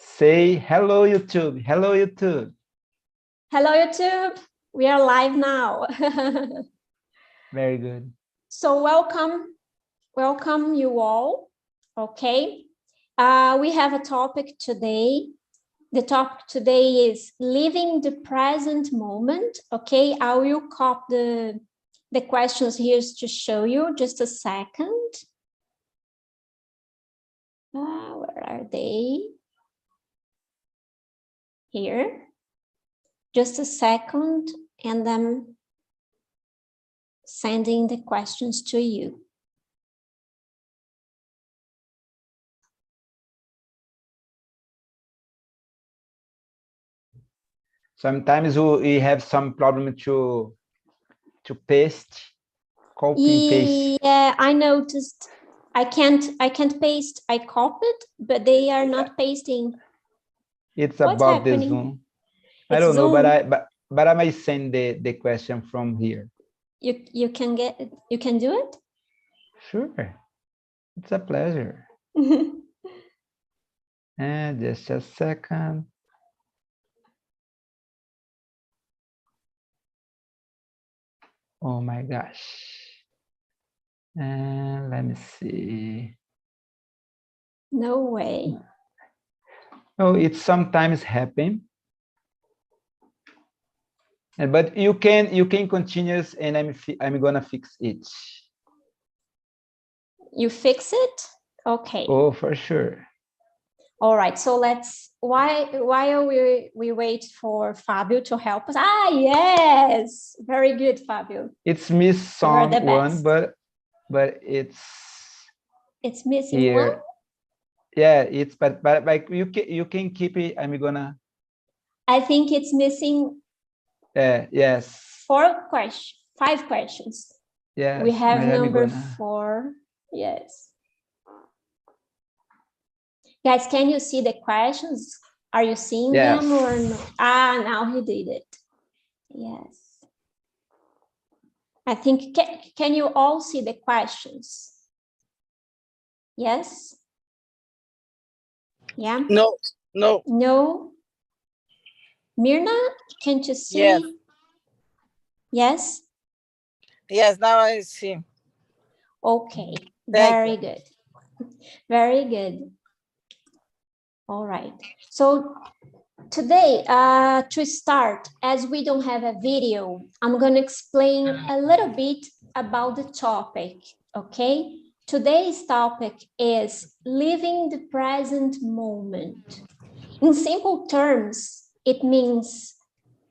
Say hello, YouTube. Hello, YouTube. Hello, YouTube. We are live now. Very good. So welcome you all. Okay. We have a topic today. The topic today is living the present moment. Okay. I will copy the questions here to show you. Just a second. Where are they? Here. Just a second, and I'm sending the questions to you. Sometimes we have some problem to paste, copy and paste. Yeah, I noticed. I can't paste. I copied, but they are not pasting. It's What's about the happening? Zoom. I It's don't know, Zoom. but I might send the question from here. You can do it? Sure. It's a pleasure. And just a second. Oh my gosh. And let me see. No way. Oh, it sometimes happen. But you can continue, and I'm gonna fix it. You fix it? Okay. Oh, for sure. All right. So while we wait for Fabio to help us. Ah, yes. Very good, Fabio. It's miss song one, but it's missing here. one. Yeah, it's but like you can keep it. I'm gonna. I think it's missing. Yes. 5 questions. Yeah. We have number 4. Yes. Guys, can you see the questions? Are you seeing them or no? Ah, now he did it. Yes. I think, can you all see the questions? Yes? Yeah? No. No? Mirna, can't you see? Yes. Yes? Yes, now I see. Okay, very good. Very good. All right. So today, to start, as we don't have a video, I'm going to explain a little bit about the topic, okay? Today's topic is living the present moment. In simple terms, it means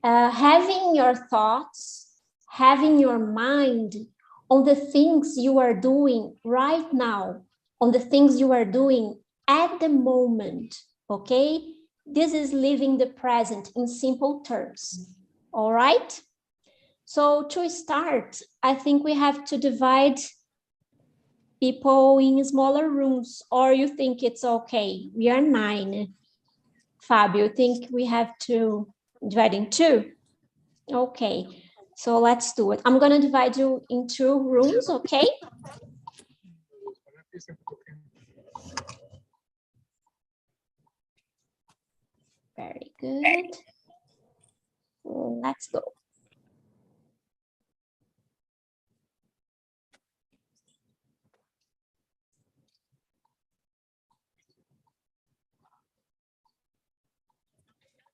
having your thoughts, having your mind on the things you are doing right now, on the things you are doing at the moment, okay? This is living the present in simple terms, all right? So to start, I think we have to divide people in smaller rooms, or you think it's okay? We are 9. Fabio, you think we have to divide in 2? Okay, so let's do it. I'm gonna divide you in 2 rooms, okay? Very good. Let's go.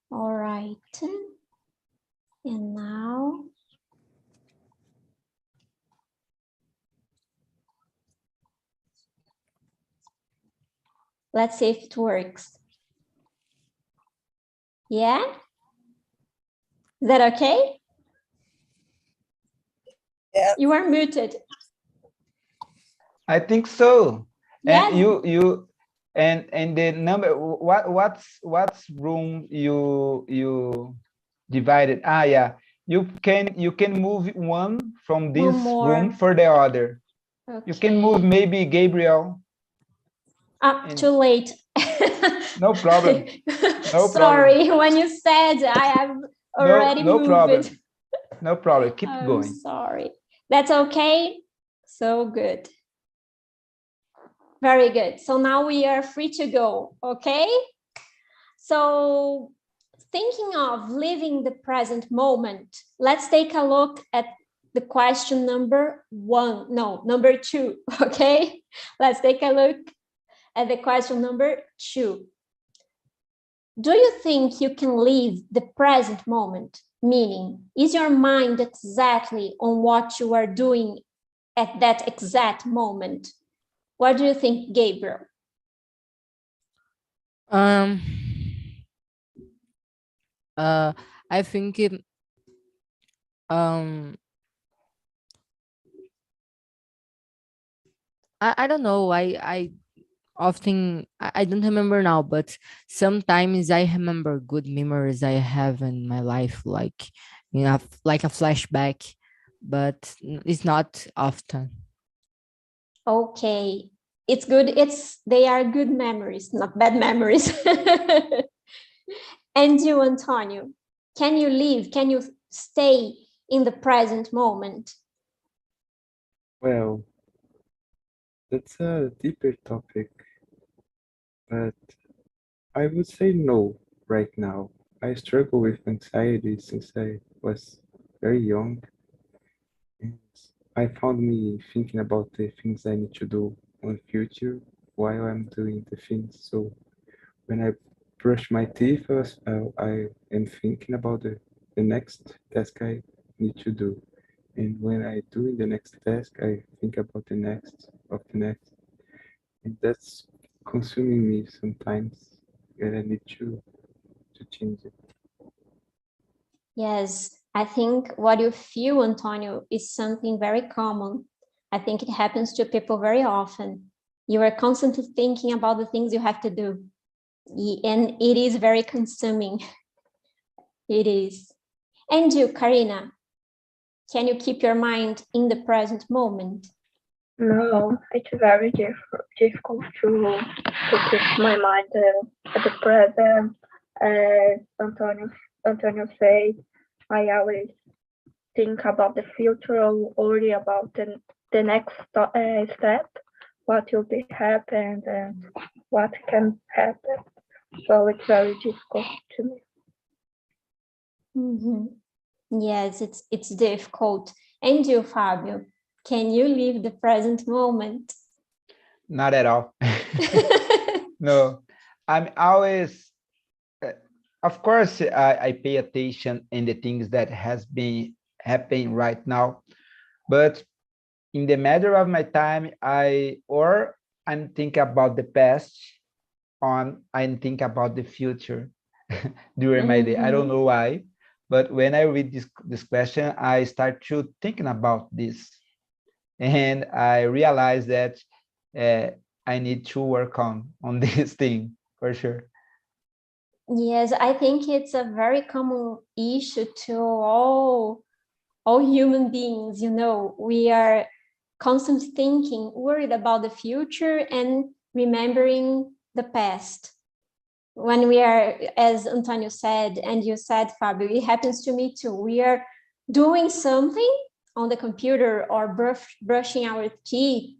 All right. And now, let's see if it works. Yeah? Is that okay? Yeah. You are muted. I think so. Yes. And the number, what's room you divided? Ah, yeah. You can move one from this room for the other. Okay. You can move maybe Gabriel. Too late. No problem. No Sorry, problem. when you said I have already no moved. Problem. No problem. Keep going. I'm sorry. That's okay. So good. Very good. So now we are free to go. Okay. So thinking of living the present moment, let's take a look at the question number 2, okay? Let's take a look at the question number 2. Do you think you can live the present moment? Meaning, is your mind exactly on what you are doing at that exact moment? What do you think, Gabriel? I think it, I don't know. I often I don't remember now, but sometimes I remember good memories I have in my life, like like a flashback, but it's not often. Okay, it's good. They are good memories, not bad memories. And you, Antonio, can you stay in the present moment? Well, that's a deeper topic, but I would say no right now. I struggle with anxiety since I was very young, and I found me thinking about the things I need to do in the future while I'm doing the things. So when I brush my teeth, I am thinking about the next task I need to do. And when I do the next task, I think about the next of the next. And that's consuming me sometimes. And I need to change it. Yes, I think what you feel, Antonio, is something very common. I think it happens to people very often. You are constantly thinking about the things you have to do. And it is very consuming. It is. And you, Karina, can you keep your mind in the present moment? No, it's very difficult to keep my mind at the present. As Antonio said, I always think about the future, worry about the next step, what will be happen and what can happen. So it's very difficult to me. Mm-hmm. Yes, it's difficult. And you, Fabio, can you live the present moment? Not at all. No, I'm always, of course, I pay attention in the things that has been happening right now, but in the matter of my time, I'm thinking about the past, or I'm thinking about the future during my day. I don't know why, but when I read this question, I start to thinking about this, and I realize that I need to work on this thing for sure. Yes, I think it's a very common issue to all human beings. You know, we are constantly thinking, worried about the future and remembering the past. When we are, as Antonio said, and you said, Fabio, it happens to me too. We are doing something on the computer or brushing our teeth,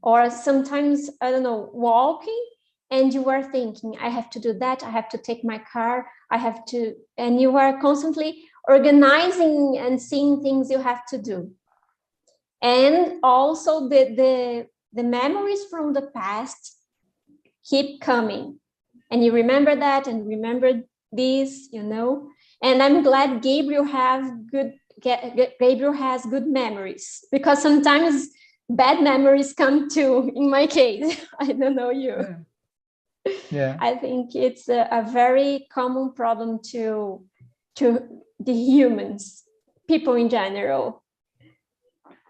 or sometimes, I don't know, walking, and you are thinking, I have to do that, I have to take my car, I have to, and you are constantly organizing and seeing things you have to do. And also the memories from the past keep coming. And you remember that and remember this, you know. And I'm glad Gabriel has good memories, because sometimes bad memories come too, in my case. I don't know you. Yeah. I think it's a very common problem to the humans, people in general.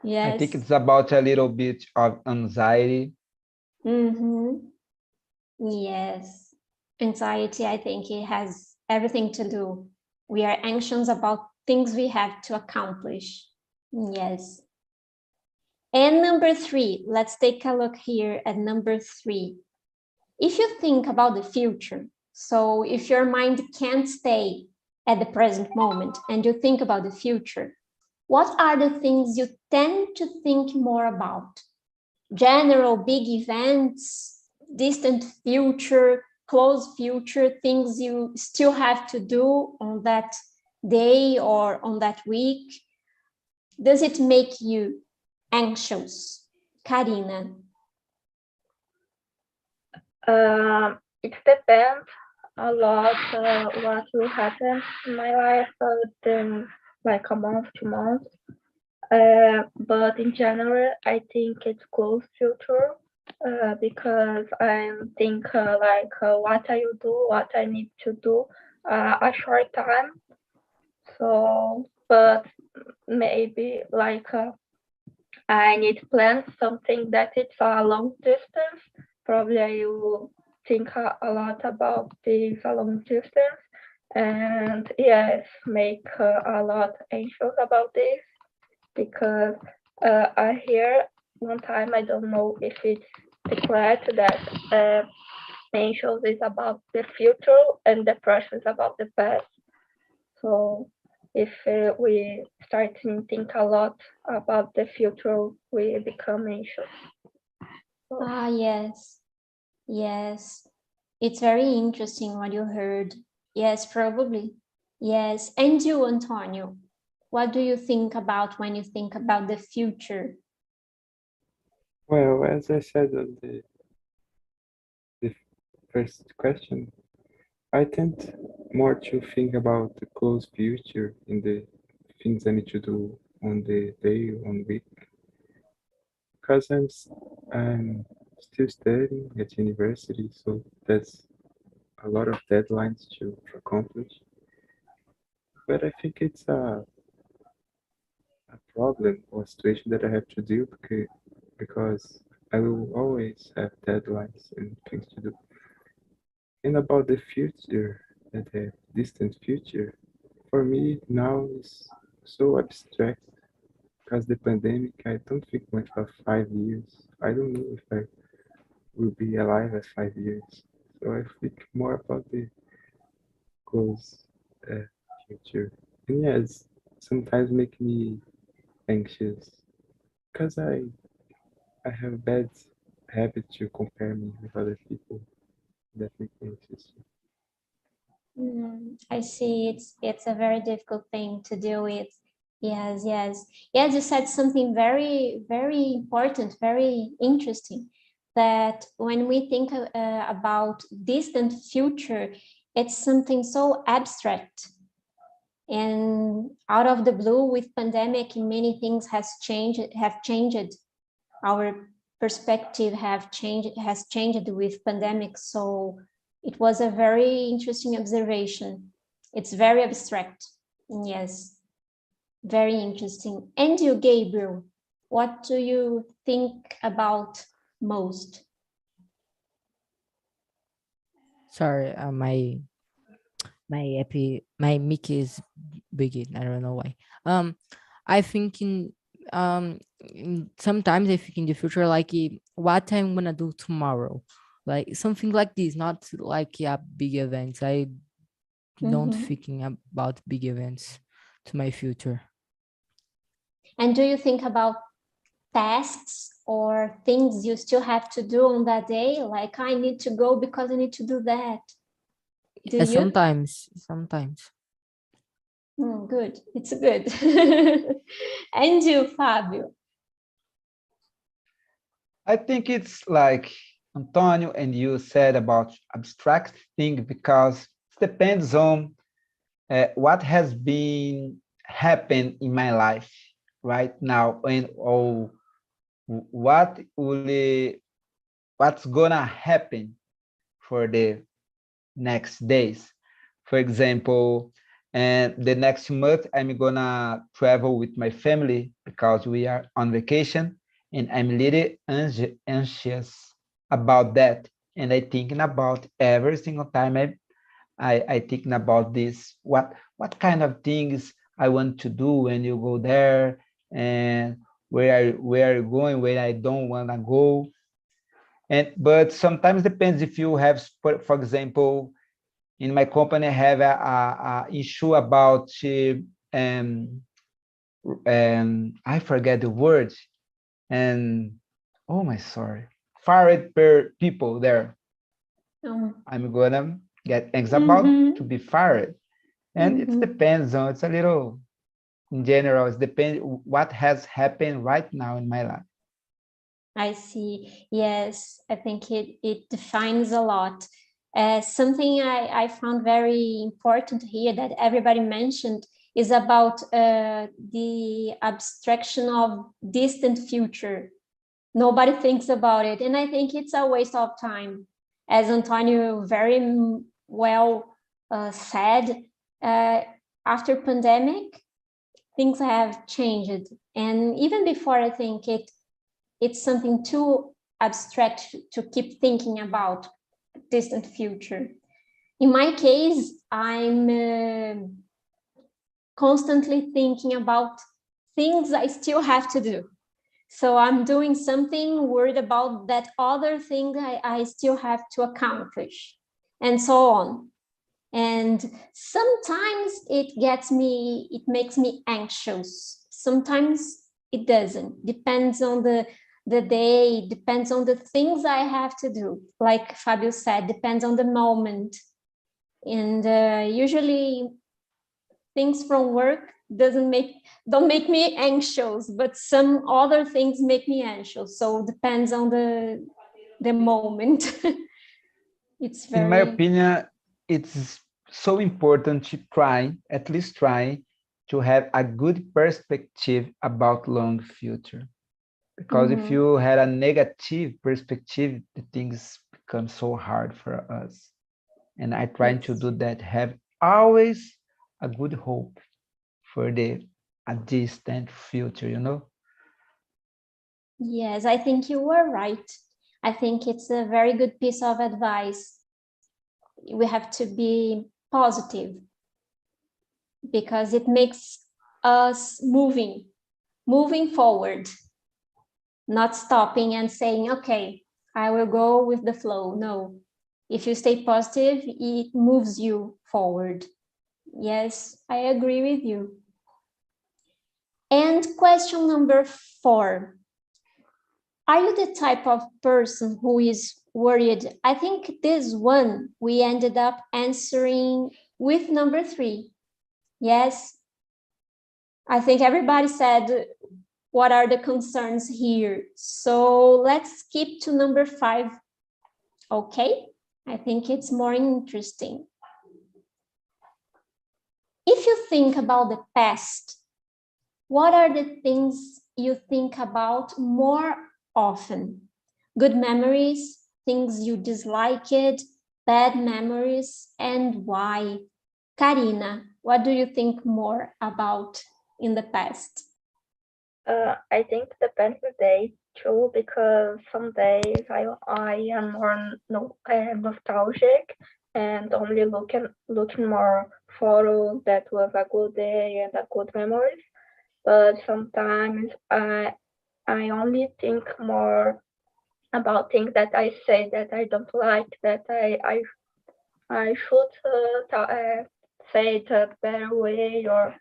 Yes. I think it's about a little bit of anxiety. Yes. Anxiety, I think it has everything to do. We are anxious about things we have to accomplish. Yes. And number 3, let's take a look here at number 3. If you think about the future, so if your mind can't stay at the present moment and you think about the future, what are the things you tend to think more about? General big events, distant future, close future, things you still have to do on that day or on that week? Does it make you anxious? Karina. It depends a lot what will happen in my life, then like a month to month. But in general, I think it's close future because I think like what I will do, what I need to do a short time. So, but maybe like I need to plan something that it's a long distance. Probably I will think a lot about this long distance, and yes, make a lot anxious about this because I hear one time, I don't know if it's declared that anxious is about the future and depression is about the past. So if we start to think a lot about the future, we become anxious. So, Yes. Yes. It's very interesting what you heard. Yes, probably. Yes. And you, Antonio, what do you think about when you think about the future? Well, as I said on the first question, I tend more to think about the close future in the things I need to do on the day, on week, because I'm still studying at university, so that's a lot of deadlines to accomplish. But I think it's a problem or a situation that I have to deal because I will always have deadlines and things to do. And about the future, the distant future, for me now is so abstract because the pandemic, I don't think much about 5 years. I don't know if I will be alive at 5 years. So I think more about the close future. And yes, sometimes make me anxious because I have a bad habit to compare me with other people that make me anxious. I see. It's a very difficult thing to deal with. Yes, yes. Yes, you said something very, very important, very interesting, that when we think about distant future, it's something so abstract. And out of the blue, with pandemic, many things have changed. Our perspective has changed with pandemic. So it was a very interesting observation. It's very abstract. Yes, very interesting. And you, Gabriel, what do you think about most? Sorry, my mic is big. I don't know why. I think sometimes I think in the future, like what I'm gonna do tomorrow, like something like this, not like big events. I don't thinking about big events to my future. And do you think about tasks or things you still have to do on that day? Like, I need to go because I need to do that. Do you? Sometimes. Good. It's good. And you, Fabio? I think it's like Antonio and you said about abstract thing because it depends on what has been happened in my life right now and what what's gonna happen for the next days. For example, and the next month I'm gonna travel with my family because we are on vacation, and I'm a little anxious about that. And I thinking about every single time I thinking about this, what kind of things I want to do when you go there, and where are you going, where I don't wanna go. And but sometimes depends if you have, for example, in my company I have a issue about um, I forget the word, and oh my sorry, fired per people there. I'm gonna get X about to be fired. And it depends on, it's a little, in general, it depends what has happened right now in my life. I see. Yes, I think it defines a lot. Something I found very important here that everybody mentioned is about the abstraction of distant future. Nobody thinks about it. And I think it's a waste of time. As Antonio very well said, after pandemic, things have changed. And even before, I think it's something too abstract to keep thinking about distant future. In my case, I'm constantly thinking about things I still have to do. So I'm doing something, worried about that other thing I still have to accomplish, and so on. And sometimes it makes me anxious. Sometimes it doesn't. Depends on the day, depends on the things I have to do. Like Fabio said, depends on the moment. And usually things from work don't make me anxious, but some other things make me anxious. So depends on the moment. It's very, in my opinion, it's so important to at least try to have a good perspective about long future. Because if you had a negative perspective, the things become so hard for us. And I try to do that, have always a good hope for a distant future, you know? Yes, I think you were right. I think it's a very good piece of advice. We have to be positive because it makes us moving forward, not stopping and saying, okay, I will go with the flow. No, if you stay positive, it moves you forward. Yes, I agree with you. And question number 4. Are you the type of person who is worried? I think this one we ended up answering with number 3. Yes. I think everybody said what are the concerns here. So let's skip to number 5. Okay. I think it's more interesting. If you think about the past, what are the things you think about more often? Good memories, things you disliked, bad memories, and why? Karina, what do you think more about in the past? I think it depends the day too, because some days I am more nostalgic and only looking more photos that was a good day and a good memories. But sometimes I only think more about things that I say that I don't like, that I should say it a better way, or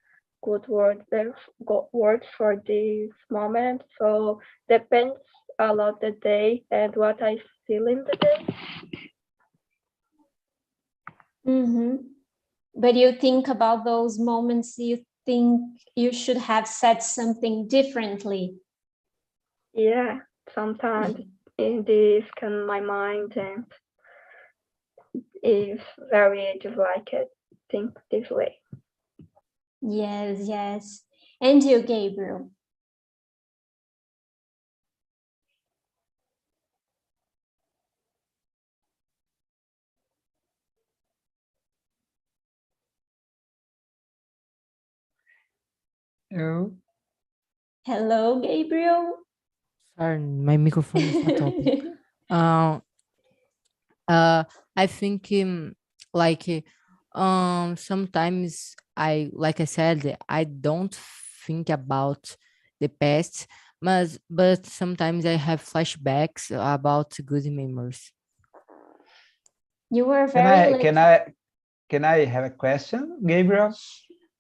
good words for this moment. So depends a lot the day and what I feel in the day. But you think about those moments, you think you should have said something differently. Yeah, sometimes this can my mind and is very disliked, think this way. Yes. And you, Gabriel? Hello, Gabriel. Sorry, my microphone is not open. I think sometimes like I said, I don't think about the past, but sometimes I have flashbacks about good memories. You were very Can I have a question, Gabriel?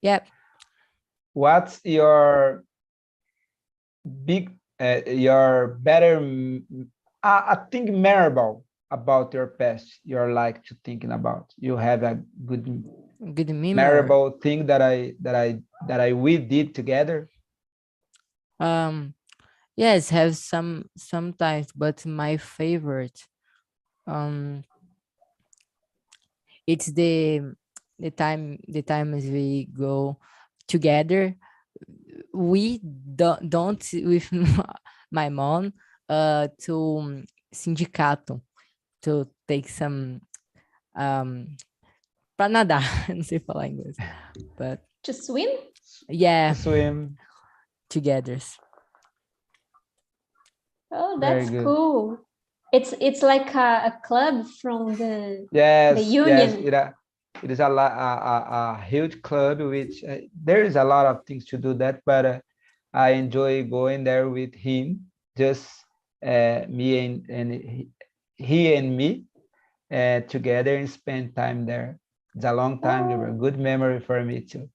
Yeah. What's your better, I think memorable about your past you're like to thinking about? You have a good memory. memorable thing that we did together? Yes, have sometimes, but my favorite, it's the times we go together. We don't with my mom to sindicato to take some pra nadar. Não sei falar inglês, but To swim? yeah, Swim. together. Oh, Very that's good. cool. It's like a club from the Yes, union. yes, it is a huge club, which there is a lot of things to do that, but I enjoy going there with him, just me and he and me together and spend time there. It's a long time, a good memory for me too.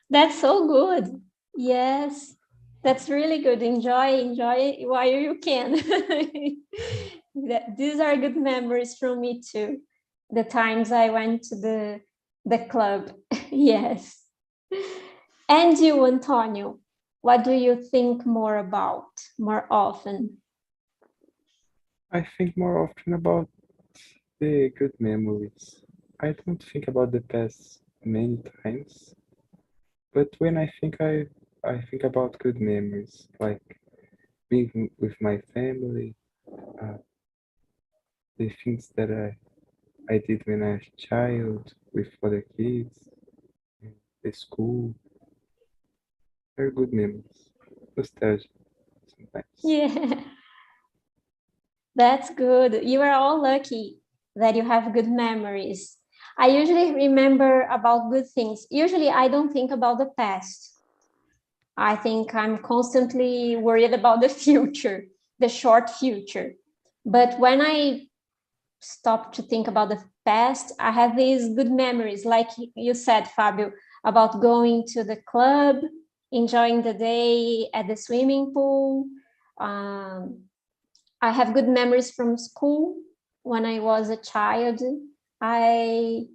That's so good. Yes, that's really good. Enjoy while you can. These are good memories from me too. The times I went to the club. Yes. And you, Antonio, what do you think more about more often? I think more often about the good memories. I don't think about the past many times, but when I think about good memories, like being with my family, the things that I did when I was a child with other kids, the school. They're good memories. Nostalgia sometimes. Yeah, that's good. You are all lucky that you have good memories. I usually remember about good things. Usually I don't think about the past. I think I'm constantly worried about the future, the short future. But when I stop to think about the past, I have these good memories, like you said, Fabio, about going to the club, enjoying the day at the swimming pool. I have good memories from school. When I was a child, I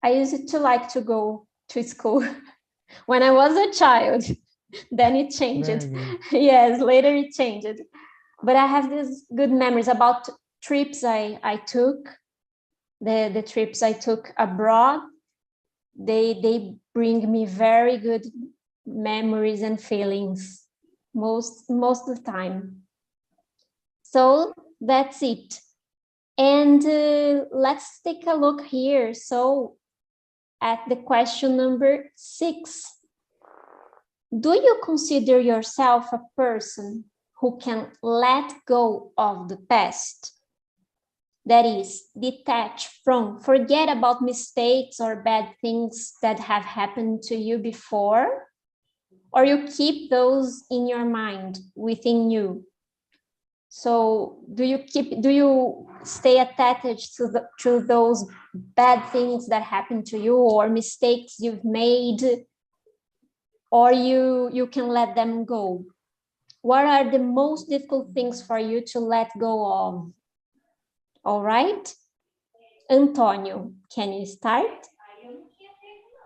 used to like to go to school when I was a child. Then it changed. Yes, later it changed. But I have these good memories about trips I took, the trips I took abroad. They bring me very good memories and feelings most of the time. So that's it. And let's take a look here. So at the question number 6. Do you consider yourself a person who can let go of the past? That is, detach from, forget about mistakes or bad things that have happened to you before? Or you keep those in your mind, within you? So do you stay attached to those bad things that happened to you or mistakes you've made? Or you can let them go? What are the most difficult things for you to let go of? All right, Antonio, can you start?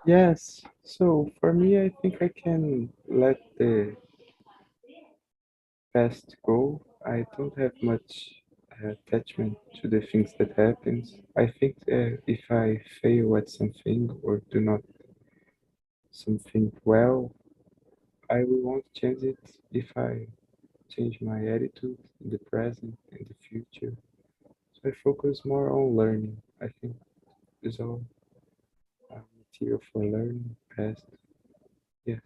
Yes. So for me, I think I can let the past go. I don't have much attachment to the things that happens. I think if I fail at something or do not something well, I will won't change it if I change my attitude in the present and the future. So I focus more on learning. I think it's all material for learning past. Yeah.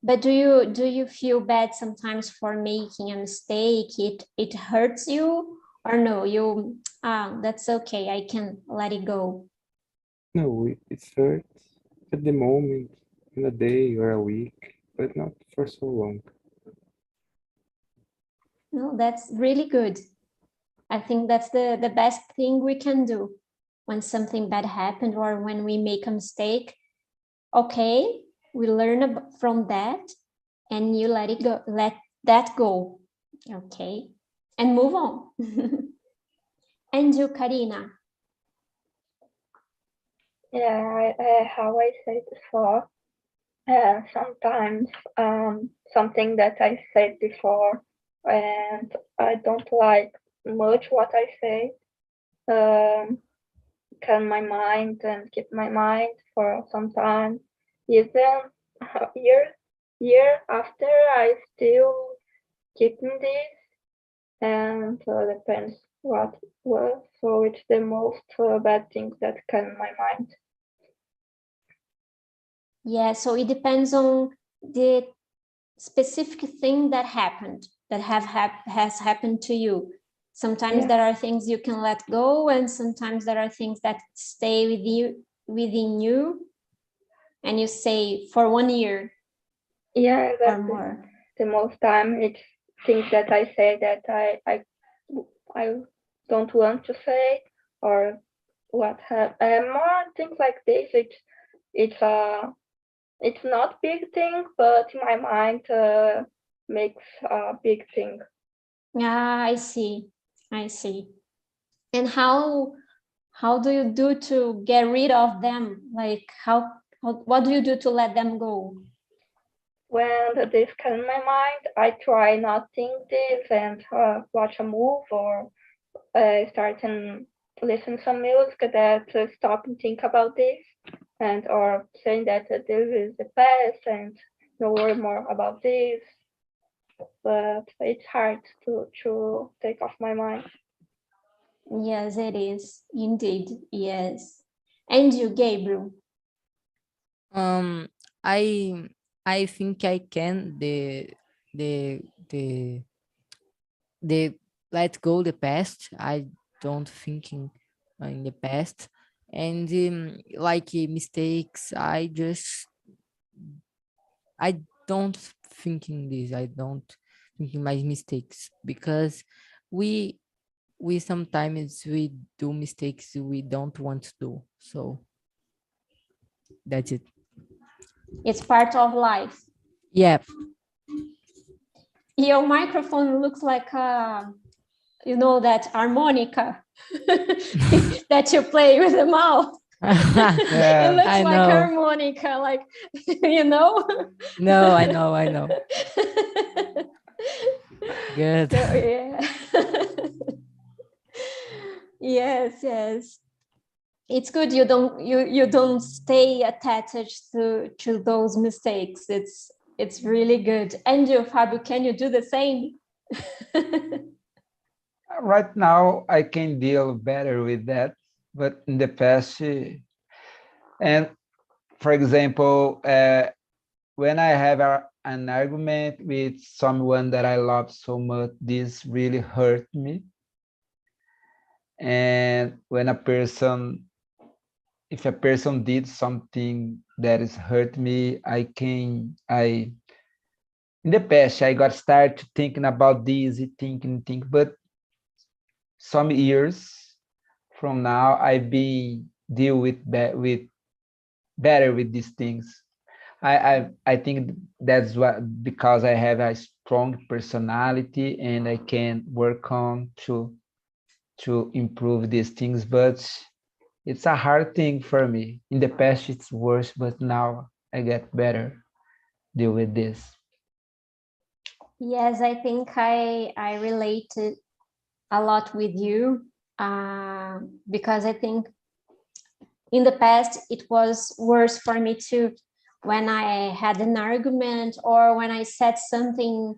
But do you feel bad sometimes for making a mistake? It hurts you, or no? That's okay. I can let it go. No, it hurts at the moment, in a day or a week, but not for so long. No, that's really good. I think that's the best thing we can do when something bad happened or when we make a mistake. Okay, we learn from that and you let that go. Okay, and move on. And you, Karina? Yeah, how I said before, sometimes something that I said before and I don't like much what I say, calm my mind and keep my mind for some time. Even year after, I still keeping this, and depends what was. So it's the most bad thing that calm my mind. Yeah, so it depends on the specific thing that happened, that has happened to you. Sometimes there are things you can let go, and sometimes there are things that stay within you, and you say for 1 year. Yeah, or more. The most time it's things that I say that I don't want to say, or what have more things like this. It's not big thing, but my mind makes a big thing. Yeah, I see. And how do you do to get rid of them? Like what do you do to let them go? When this comes in my mind, I try not think this and watch a movie or start and listen some music that stop and think about this, and or saying that this is the past and no worry more about this. But it's hard to take off my mind. Yes, it is indeed. Yes. And you, Gabriel? I think I can the let go the past. I don't thinking in the past, and like mistakes. I don't thinking this. I don't thinking my mistakes, because we sometimes we do mistakes we don't want to do. So that's it. It's part of life. Yeah. Your microphone looks like you know, that harmonica that you play with the mouth. It looks I like know. harmonica, like, you know. No, I know. Good. So, yeah. Yes. It's good you don't stay attached to those mistakes. It's really good. And you, Fabio, can you do the same? Right now, I can deal better with that, but in the past, and for example, when I have an argument with someone that I love so much, this really hurt me. And when if a person did something that is hurt me, in the past, I got started thinking about this, thinking, but some years from now, I've been deal with better with these things. I think that's what, because I have a strong personality and I can work on to improve these things, but it's a hard thing for me. In the past, it's worse, but now I get better deal with this. Yes, I think I related a lot with you because I think in the past it was worse for me too, when I had an argument or when I said something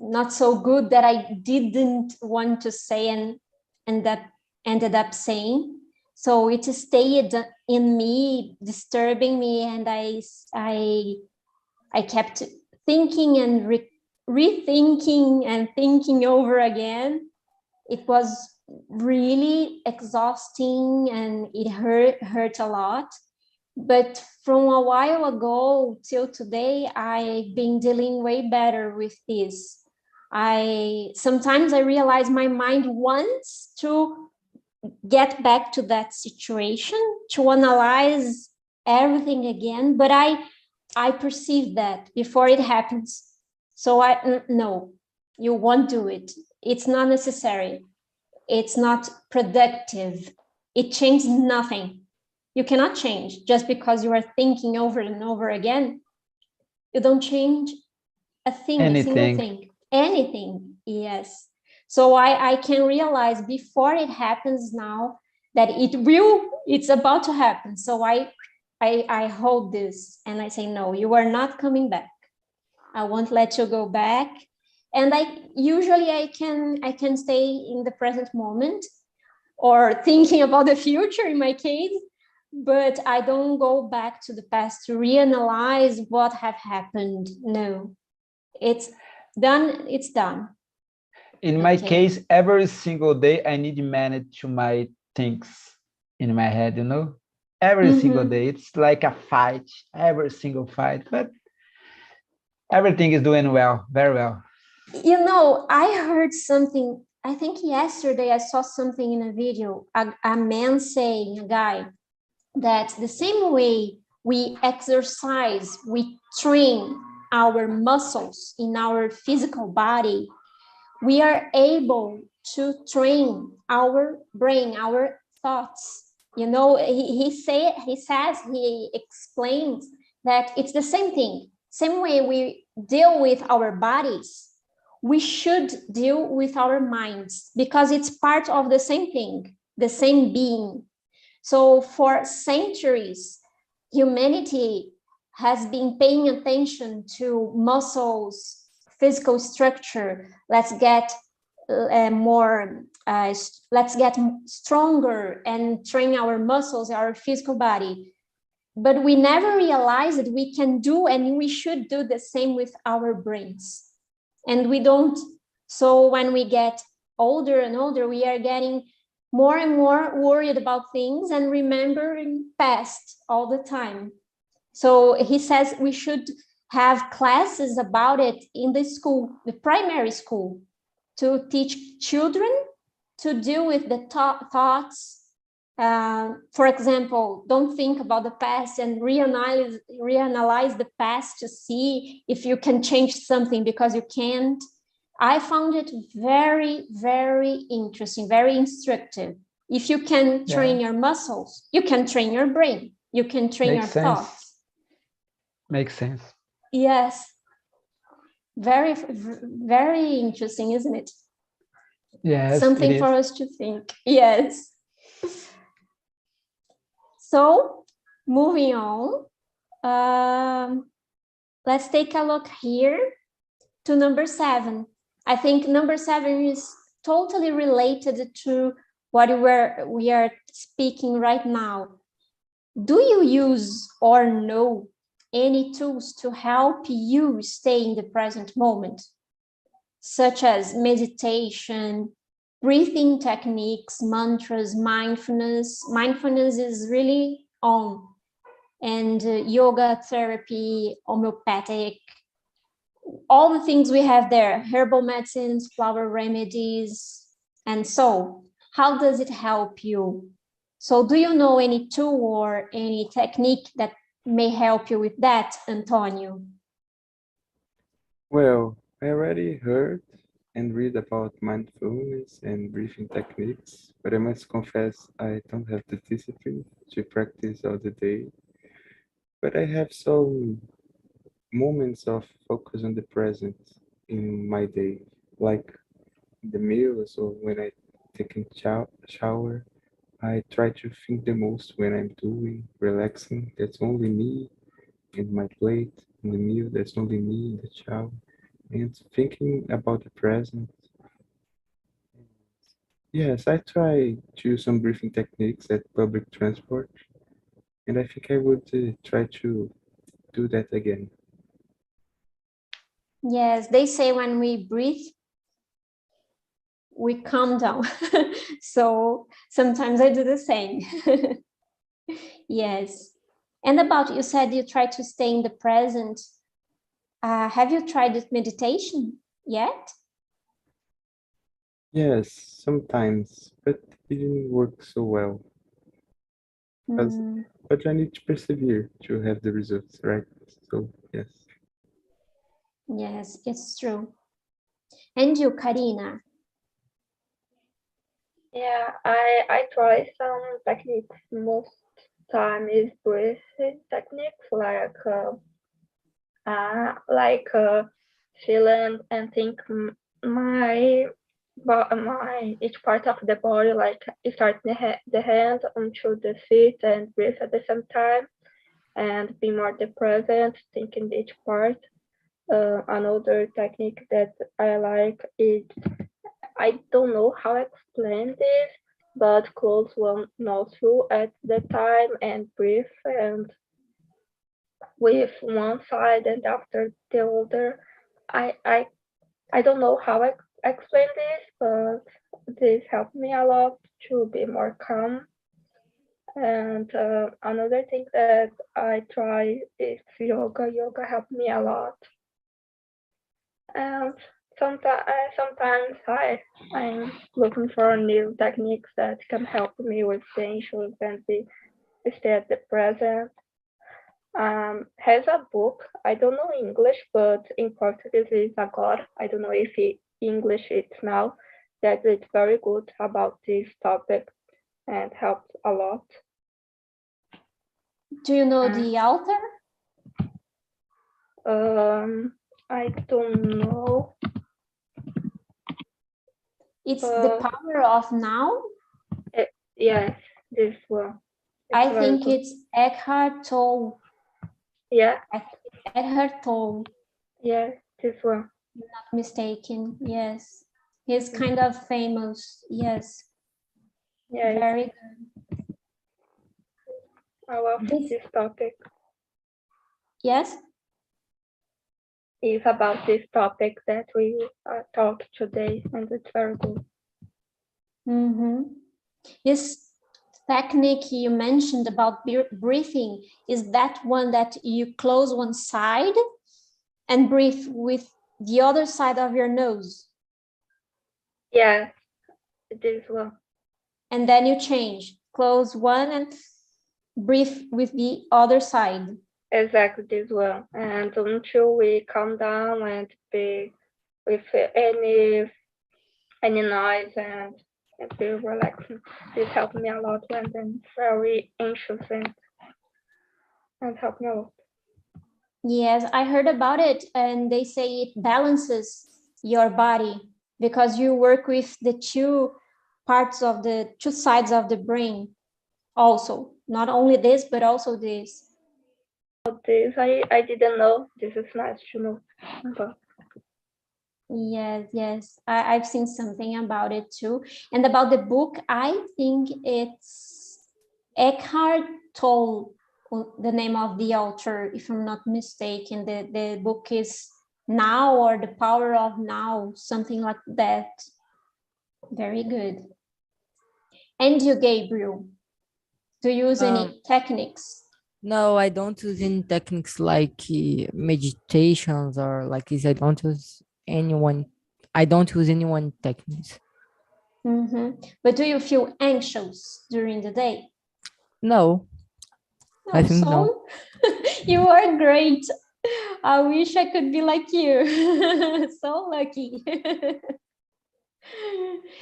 not so good that I didn't want to say and that ended up saying. So it stayed in me, disturbing me, and I kept thinking and rethinking and thinking over again. It was really exhausting and it hurt a lot. But from a while ago till today, I've been dealing way better with this. Sometimes I realize my mind wants to get back to that situation, to analyze everything again, but I perceive that before it happens. So no, you won't do it. It's not necessary. it's not productive. It changes nothing. You cannot change just because you are thinking over and over again. You don't change a thing, a single thing, anything. Yes. So I can realize before it happens now that it's about to happen. So I hold this and I say, no, you are not coming back. I won't let you go back. And I can stay in the present moment or thinking about the future in my case, but I don't go back to the past to reanalyze what have happened. No, it's done. It's done. In my case, every single day, I need to manage my things in my head, you know, every single day. It's like a fight, every single fight, but everything is doing well, very well. You know, I heard something, I think yesterday I saw something in a video, a man saying, a guy, that the same way we exercise, we train our muscles in our physical body, we are able to train our brain, our thoughts. You know, he explains that it's the same thing. Same way we deal with our bodies, we should deal with our minds because it's part of the same thing, the same being. So for centuries, humanity has been paying attention to muscles, physical structure. Let's get let's get stronger and train our muscles, our physical body. But we never realized that we can do and we should do the same with our brains. And we don't. So when we get older and older, we are getting more and more worried about things and remembering past all the time. So he says we should have classes about it in the school, the primary school, to teach children to deal with the thoughts. For example, don't think about the past and reanalyze the past to see if you can change something because you can't. I found it very, very interesting, very instructive. If you can train your muscles, you can train your brain, you can train your thoughts. Makes sense. Yes. Very, very interesting, isn't it? Yes. Something for us to think. Yes. So, moving on, let's take a look here to number 7. I think number 7 is totally related to what we are speaking right now. Do you use or know any tools to help you stay in the present moment, such as meditation, breathing techniques, mantras, mindfulness? Mindfulness is really on, and yoga therapy, homeopathic, all the things we have there, herbal medicines, flower remedies, and so how does it help you? So do you know any tool or any technique that may help you with that, Antonio? Well, I already heard and read about mindfulness and breathing techniques, but I must confess I don't have the discipline to practice all the day. But I have some moments of focus on the present in my day, like the meals or when I take a shower. I try to think the most when I'm doing relaxing. That's only me and my plate and the meal. That's only me in the shower. And thinking about the present. Yes, I try to use some breathing techniques at public transport, and I think I would try to do that again. Yes, they say when we breathe, we calm down. So sometimes I do the same. Yes. And about, you said you try to stay in the present. Have you tried this meditation yet? Yes, sometimes, but it didn't work so well. But I need to persevere to have the results, right? So, yes. Yes, it's true. And you, Karina? Yeah, I try some techniques. Most time is breathing techniques feel and think my each part of the body, like start the hand onto the feet and breathe at the same time and be more the present, thinking each part. Another technique that I like is, I don't know how to explain this, but close one nostril at the time and breathe and with one side and after the other. I I I don't know how I explain this, but this helped me a lot to be more calm. And another thing that I try is yoga. Yoga helped me a lot. And sometimes I'm looking for new techniques that can help me with the issues and stay at the present. Has a book, I don't know English, but in Portuguese is agora. I don't know if English it's now, that it's very good about this topic and helps a lot. Do you know the author? I don't know. It's The Power of Now? Yes, this one. I think it's Eckhart Tolle. Yeah. Eckhart Tolle. Yeah, this one. Not mistaken, yes. He's kind of famous, yes. Yeah. Very good. I love this topic. Yes? It's about this topic that we talked today, and it's very good. This technique you mentioned about breathing, is that one that you close one side and breathe with the other side of your nose? Yeah, this one. And then you change, close one and breathe with the other side. Exactly, this one. And until we calm down and be with any noise and be relaxing. This helped me a lot when I'm very anxious and helped me a lot. Yes, I heard about it, and they say it balances your body because you work with the two sides of the brain also, not only this, but also this. This I didn't know. This is nice to know. Yes, I've seen something about it too. And about the book, I think it's Eckhart Tolle, the name of the author, if I'm not mistaken. The book is Now, or The Power of Now, something like that. Very good. And you, Gabriel, do you use any techniques? No, I don't use any techniques like meditations or like this. I don't use anyone techniques. But do you feel anxious during the day? No. I think so no. You are great. I wish I could be like you. So lucky.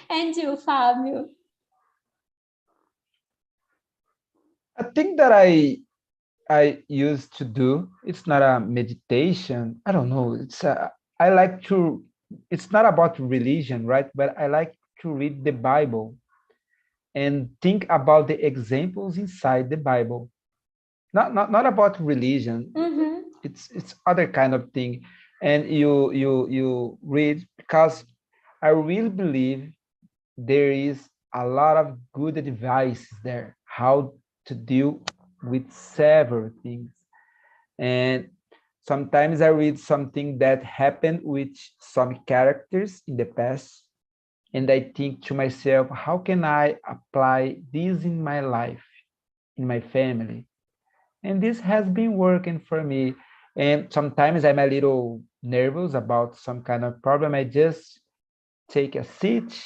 And you, Fabio? I think that I used to do, it's not a meditation. I don't know. I like to, it's not about religion, right? But I like to read the Bible and think about the examples inside the Bible. Not about religion. It's other kind of thing. And you read, because I really believe there is a lot of good advice there, how to deal with several things. And sometimes I read something that happened with some characters in the past, and I think to myself, how can I apply this in my life, in my family? And this has been working for me. And sometimes I'm a little nervous about some kind of problem. I just take a seat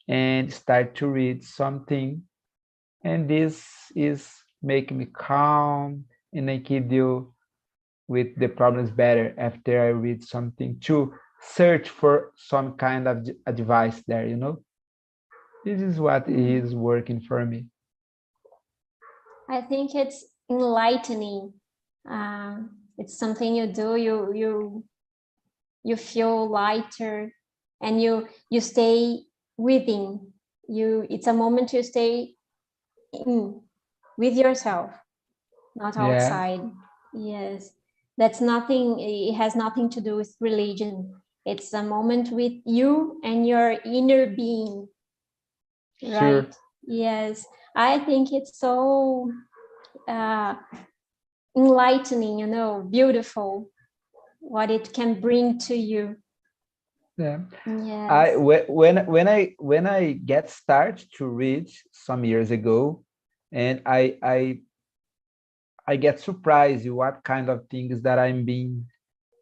and start to read something. And this is making me calm, and I can deal with the problems better after I read something, to search for some kind of advice there, you know? This is what is working for me. I think it's enlightening. It's something you do, you feel lighter, and you stay within you. It's a moment you stay in with yourself, not outside. Yes, that's nothing. It has nothing to do with religion. It's a moment with you and your inner being, right? Sure. Yes, I think it's so enlightening, you know, beautiful, what it can bring to you. Yeah. Yes. When I get started to read some years ago, and I get surprised what kind of things that I'm being,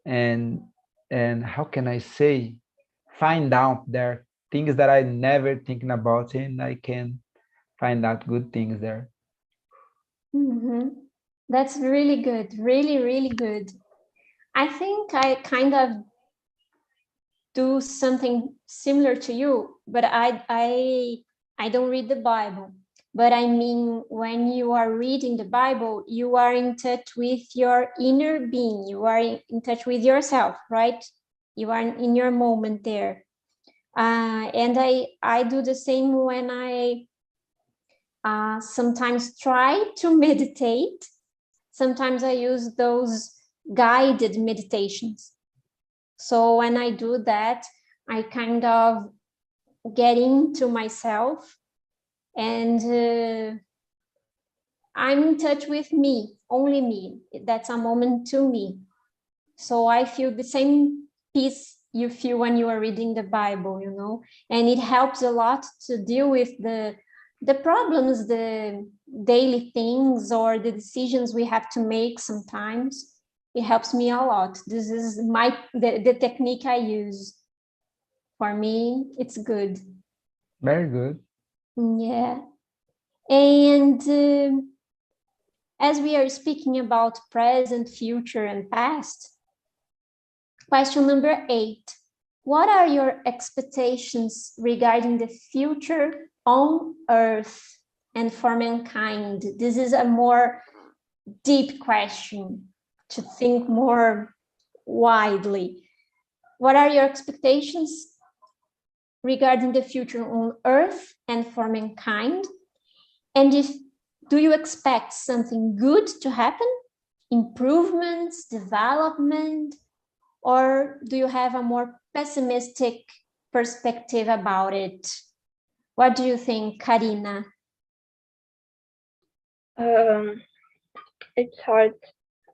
and how can I say, find out there things that I never thinking about, and I can find out good things there. That's really good, really good. I think I kind of do something similar to you, but I don't read the Bible. But I mean, when you are reading the Bible, you are in touch with your inner being. You are in touch with yourself, right? You are in your moment there. And I do the same when I sometimes try to meditate. Sometimes I use those guided meditations. So when I do that, I kind of get into myself, and I'm in touch with me, only me. That's a moment to me. So I feel the same peace you feel when you are reading the Bible, you know, and it helps a lot to deal with the problems, the daily things, or the decisions we have to make sometimes. It helps me a lot. This is the technique I use. For me, it's good. Very good. Yeah. And as we are speaking about present, future, and past, question number 8. What are your expectations regarding the future on Earth and for mankind? This is a more deep question to think more widely. What are your expectations regarding the future on Earth and for mankind? And do you expect something good to happen? Improvements, development? Or do you have a more pessimistic perspective about it? What do you think, Karina? It's hard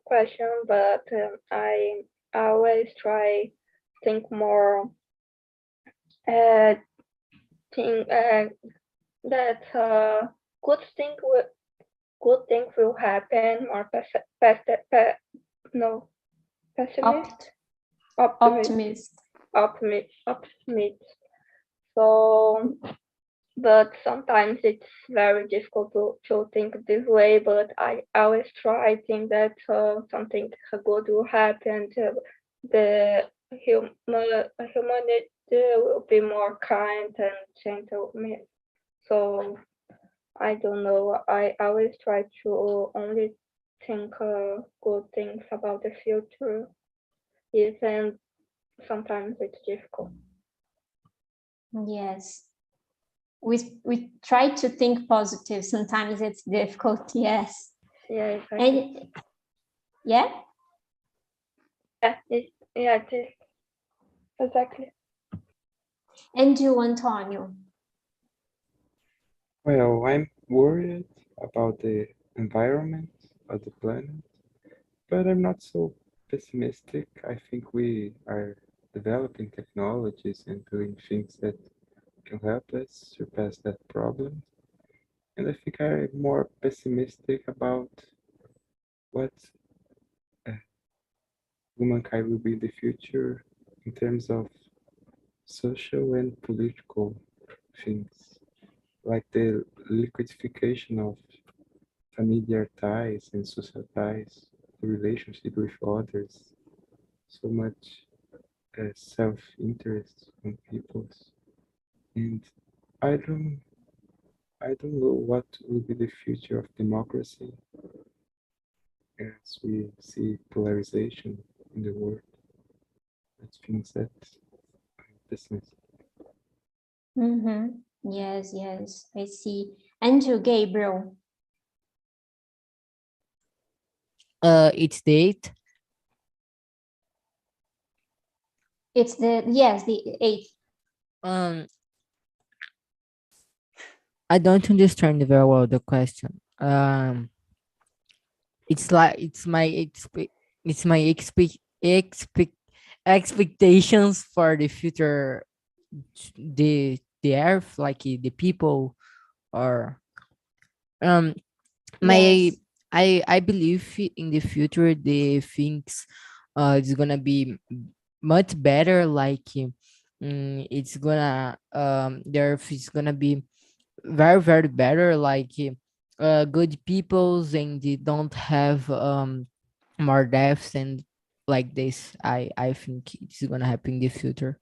question, but I always try think more think that good things will happen, or Optimist. So, but sometimes it's very difficult to think this way, but I always try to think that something good will happen. The humanity will be more kind and gentle. So I don't know. I always try to only think good things about the future, even sometimes it's difficult. Yes. We try to think positive. Sometimes it's difficult. Yes. Yeah, exactly. And yeah. It is. Exactly. And you, Antonio? Well, I'm worried about the environment of the planet, but I'm not so pessimistic. I think we are developing technologies and doing things that can help us surpass that problem. And I think I'm more pessimistic about what humankind will be in the future in terms of social and political things, like the liquidification of familiar ties and social ties, the relationship with others, so much self-interest on people's, and I don't know what will be the future of democracy as we see polarization in the world. That means that I'm pessimistic. Yes, yes, I see. And you, Gabriel? It's date. It's the 8th. I don't understand very well the question. It's like it's my expectations for the future, the earth, like the people, or my Yes. I believe in the future the things it's gonna be much better, like it's gonna the earth is gonna be very very better, like good peoples, and they don't have more deaths and like this. I think it's gonna happen in the future.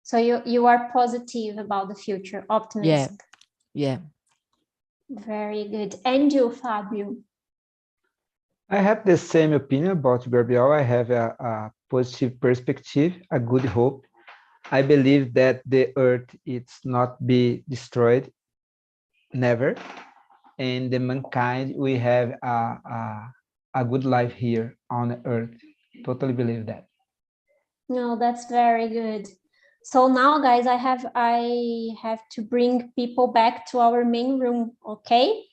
So you are positive about the future, optimistic. Yeah. Very good. And you, Fabio? I have the same opinion about Gabriel. I have a positive perspective, a good hope. I believe that the earth it's not be destroyed, never, and the mankind we have a good life here on earth. Totally believe that. No, that's very good. So now, guys, I have to bring people back to our main room, okay?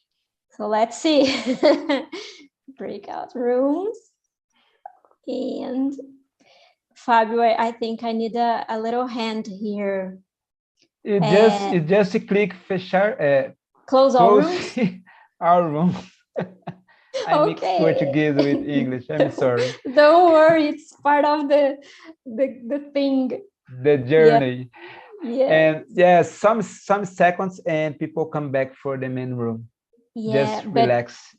So let's see. Breakout rooms. And Fabio, I think I need a little hand here. You just click fechar, close all rooms. our room. I mix Okay. Portuguese with English. I'm sorry. Don't worry, it's part of the thing. The journey. Yeah. And yeah, some seconds and people come back for the main room. Yeah, just relax.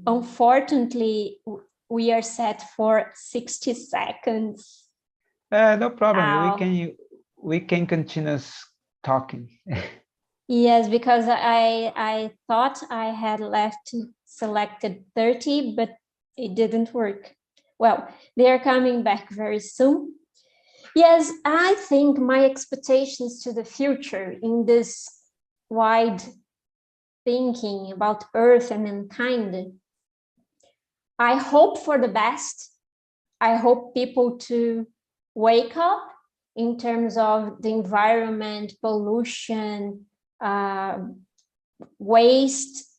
Unfortunately, we are set for 60 seconds. No problem. We can continue talking. Yes, because I thought I had selected 30, but it didn't work. Well, they are coming back very soon. Yes, I think my expectations to the future in this wide thinking about Earth and mankind, I hope for the best. I hope people to wake up in terms of the environment, pollution, waste,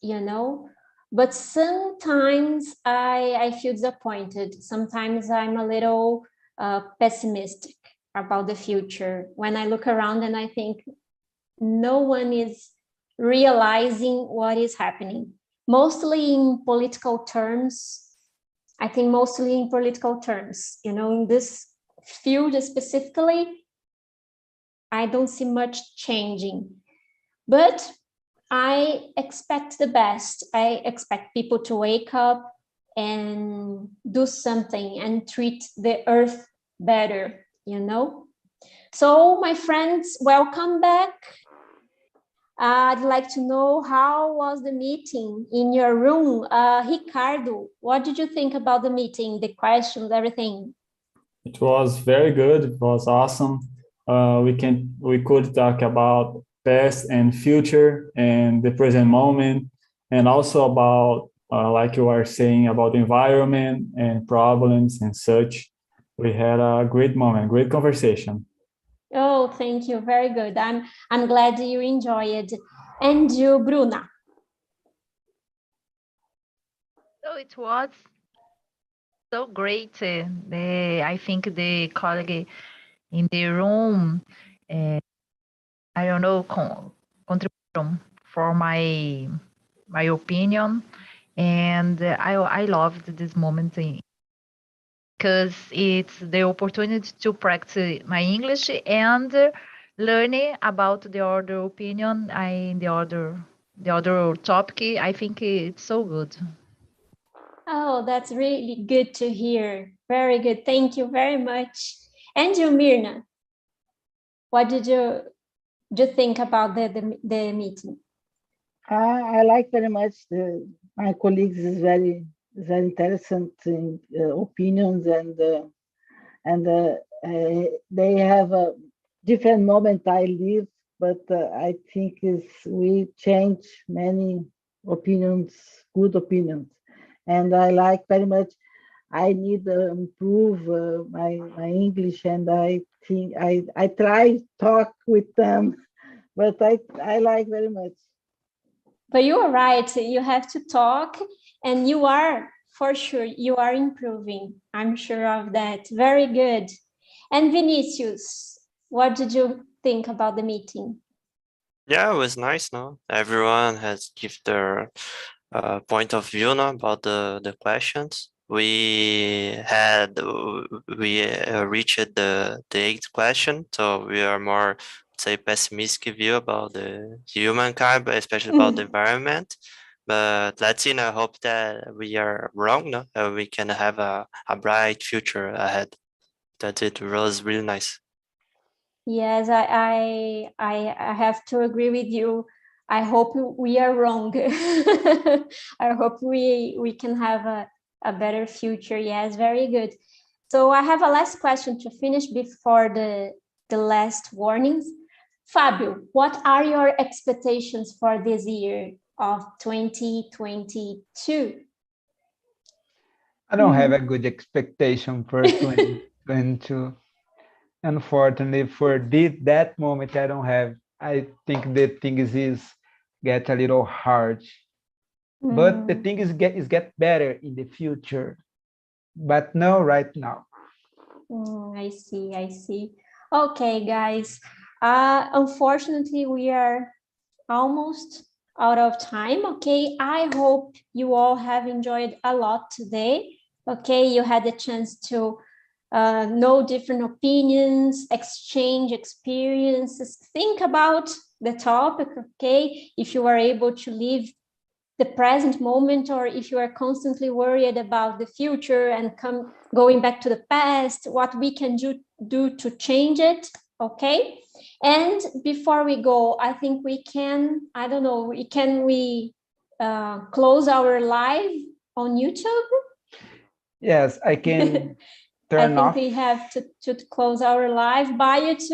but sometimes I feel disappointed. Sometimes I'm a little pessimistic about the future when I look around and I think no one is realizing what is happening. Mostly in political terms, I think mostly in political terms, in this field specifically, I don't see much changing. But I expect the best. I expect people to wake up and do something and treat the earth better, So my friends, welcome back. I'd like to know, how was the meeting in your room? Ricardo, what did you think about the meeting, the questions, everything? It was very good. It was awesome. We could talk about past and future and the present moment, and also about, like you are saying, about the environment and problems and such. We had a great moment, great conversation. Oh, thank you. Very good. I'm glad you enjoyed. And you, Bruna? So it was so great. I think the colleague in the room, I don't know, contribution for my opinion, and I loved this moment because it's the opportunity to practice my English and learning about the other opinion and the other topic. I think it's so good. Oh, that's really good to hear. Very good. Thank you very much. And you, Mirna, what did you do you think about the meeting? I like very much my colleagues is very interesting in, opinions and they have a different moment I live, but I think we change many opinions, good opinions, and I like very much. I need to improve my English, and I think I try talk with them, but I like very much. But you are right. You have to talk, and you are, for sure, you are improving. I'm sure of that. Very good. And Vinicius, what did you think about the meeting? Yeah, it was nice, no? Everyone has give their point of view, no, about the questions. We reached the eighth question, so we are more, say, pessimistic view about the humankind, but especially about the environment. But let's see, and I hope that we are wrong, no? We can have a bright future ahead. That's it. It was really nice. Yes, I have to agree with you. I hope we are wrong. I hope we can have a better future. Yes, very good. So I have a last question to finish before the last warnings. Fabio, what are your expectations for this year of 2022? I don't have a good expectation for 2022. Unfortunately, for that moment, I don't have. I think the things is get a little hard, but the thing is get better in the future, but no right now. I see. Okay, guys. Unfortunately, we are almost out of time. Okay, I hope you all have enjoyed a lot today. Okay, you had the chance to know different opinions, exchange experiences, think about the topic. Okay, if you are able to live the present moment, or if you are constantly worried about the future and going back to the past, what we can do to change it. Okay, and before we go, I think we can, I don't know, can we close our live on YouTube? Yes, I can turn off. I think we have to close our live. Bye, YouTube.